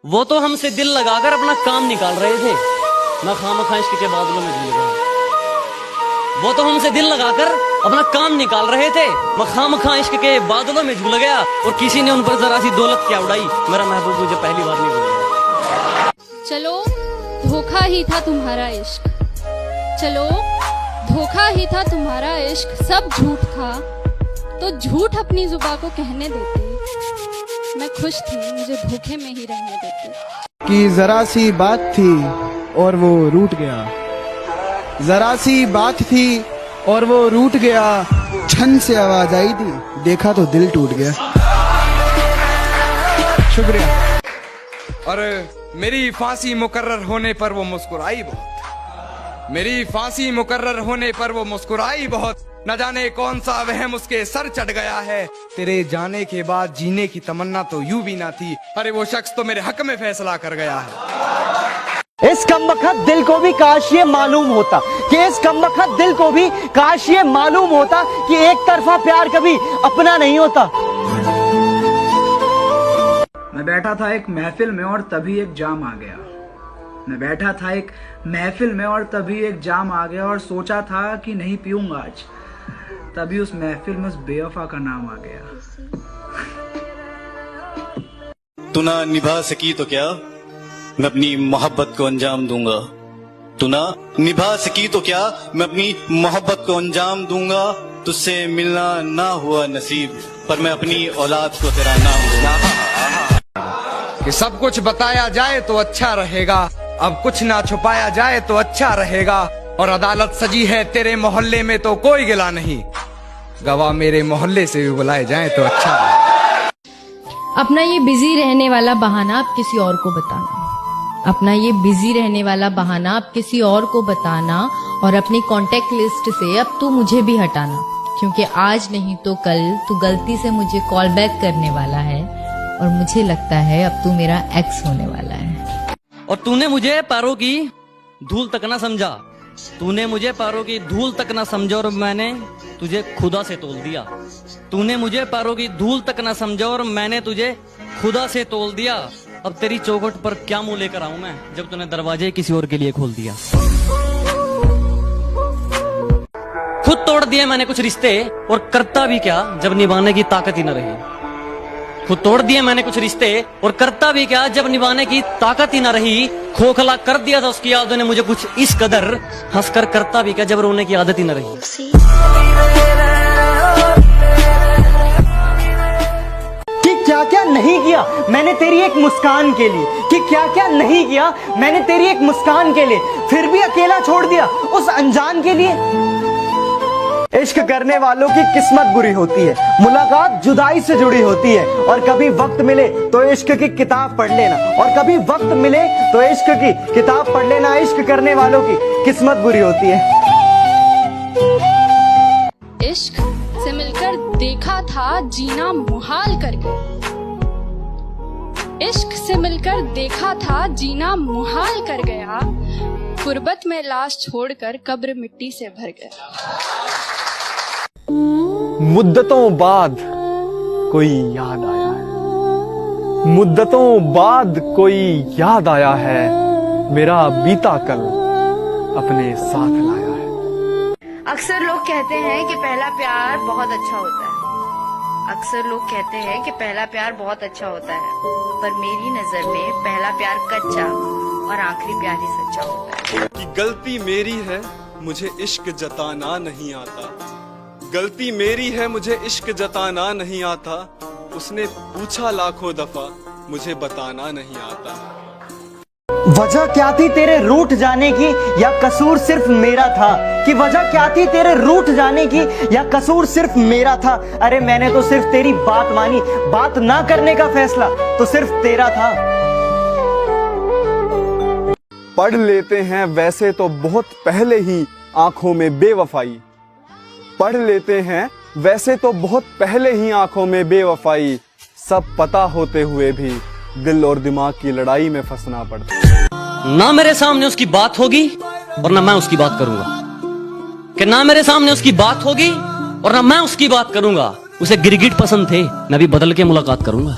वो तो हमसे दिल लगाकर अपना काम निकाल रहे थे, मैं खामखा इश्क के बादलों में झूल गया। वो तो हमसे दिल लगाकर अपना काम निकाल रहे थे, मैं खामखा इश्क के बादलों में झूल गया। और किसी ने उन पर जरा सी दौलत क्या उड़ाई, मेरा महबूब मुझे पहली बार नहीं भूलेगा। चलो धोखा ही था तुम्हारा इश्क, चलो धोखा ही था तुम्हारा इश्क, सब झूठ था तो झूठ अपनी जुबान को कहने देते। मैं खुश थी, मुझे धोखे में ही रहने देते। कि जरा सी बात थी और वो रूठ गया, जरा सी बात थी और वो रूठ गया। छन से आवाज आई थी, देखा तो दिल टूट गया। शुक्रिया। और मेरी फांसी मुकर्रर होने पर वो मुस्कुराई बहुत, मेरी फांसी मुकर्रर होने पर वो मुस्कुराई बहुत। न जाने कौन सा वहम उसके सर चढ़ गया है, तेरे जाने के बाद जीने की तमन्ना तो यूं भी ना थी। अरे वो शख्स तो मेरे हक में फैसला कर गया है। इस कमबख्त दिल को भी काश ये मालूम होता कि इस कमबख्त दिल को भी काश ये मालूम होता कि एक तरफा प्यार कभी अपना नहीं होता। मैं बैठा था एक महफिल में और तभी एक जाम आ गया। मैं बैठा था एक महफिल में और तभी एक जाम आ गया और सोचा था कि नहीं पीऊंगा आज, तभी उस महफिल में उस बेवफा का नाम आ गया। तू ना निभा सकी तो क्या, मैं अपनी मोहब्बत को अंजाम दूंगा। तू ना निभा सकी तो क्या, मैं अपनी मोहब्बत को अंजाम दूंगा। तुझसे मिलना ना हुआ नसीब, पर मैं अपनी औलाद को तेरा नाम दूंगा। कि सब कुछ बताया जाए तो अच्छा रहेगा, अब कुछ ना छुपाया जाए तो अच्छा रहेगा। और अदालत सजी है तेरे मोहल्ले में तो कोई गिला नहीं, गवाह मेरे मोहल्ले से भी बुलाए जाए तो अच्छा रहेगा। अपना ये बिजी रहने वाला बहाना आप किसी और को बताना, अपना ये बिजी रहने वाला बहाना आप किसी और को बताना। और अपनी कांटेक्ट लिस्ट से अब तू मुझे भी हटाना, क्योंकि आज नहीं तो कल तू गलती से मुझे कॉल बैक करने वाला है और मुझे लगता है अब तू मेरा एक्स होने वाला है। और तूने मुझे पैरों की धूल तक ना समझा, तूने मुझे पैरों की धूल तक ना समझा और मैंने तुझे खुदा से तोल दिया। तूने मुझे पैरों की धूल तक ना समझा और मैंने तुझे खुदा से तोल दिया। अब तेरी चौखट पर क्या मुंह लेकर आऊं मैं, जब तूने दरवाजे किसी और के लिए खोल दिया। खुद तोड़ दिए मैंने कुछ रिश्ते, और करता भी क्या जब निभाने की ताकत ही न रही। खुद तोड़ दिए मैंने कुछ रिश्ते, और करता भी क्या जब निभाने की ताकत ही ना रही। खोखला कर दिया था उसकी यादों ने मुझे कुछ इस कदर, हंसकर करता भी क्या जब रोने की आदत ही ना रही। कि क्या क्या नहीं किया मैंने तेरी एक मुस्कान के लिए, कि क्या क्या नहीं किया मैंने तेरी एक मुस्कान के लिए, फिर भी अकेला छोड़ दिया उस अनजान के लिए। इश्क करने वालों की किस्मत बुरी होती है, मुलाकात जुदाई से जुड़ी होती है। और कभी वक्त मिले तो इश्क की किताब पढ़ लेना, और कभी वक्त मिले तो इश्क की किताब पढ़ लेना। इश्क करने वालों की किस्मत बुरी होती है। इश्क से मिलकर देखा था जीना मुहाल कर गया, इश्क से मिलकर देखा था जीना मुहाल कर गया। गुर्बत में लाश छोड़कर कब्र मिट्टी से भर गया। मुद्दतों बाद कोई याद आया है, मुद्दतों बाद कोई याद आया है, मेरा बीता कल अपने साथ लाया है। अक्सर लोग कहते हैं कि पहला प्यार बहुत अच्छा होता है, अक्सर लोग कहते हैं कि पहला प्यार बहुत अच्छा होता है, पर मेरी नजर में पहला प्यार कच्चा और आखिरी प्यार ही सच्चा होता है। कि गलती मेरी है, मुझे इश्क जताना नहीं आता। गलती मेरी है, मुझे इश्क जताना नहीं आता। उसने पूछा लाखों दफा, मुझे बताना नहीं आता। वजह क्या थी तेरे रूठ जाने की, या कसूर सिर्फ मेरा था? कि वजह क्या थी तेरे रूठ जाने की, या कसूर सिर्फ मेरा था? अरे मैंने तो सिर्फ तेरी बात मानी, बात ना करने का फैसला तो सिर्फ तेरा था। पढ़ लेते हैं वैसे तो बहुत पहले ही आंखों में बेवफाई, पढ़ लेते हैं वैसे तो बहुत पहले ही आंखों में बेवफाई। सब पता होते हुए भी दिल और दिमाग की लड़ाई में फंसना पड़ता। ना मेरे सामने उसकी बात होगी और ना मैं उसकी बात करूंगा, कि ना मेरे सामने उसकी बात होगी और ना मैं उसकी बात करूंगा। उसे गिरगिट पसंद थे, मैं भी बदल के मुलाकात करूंगा।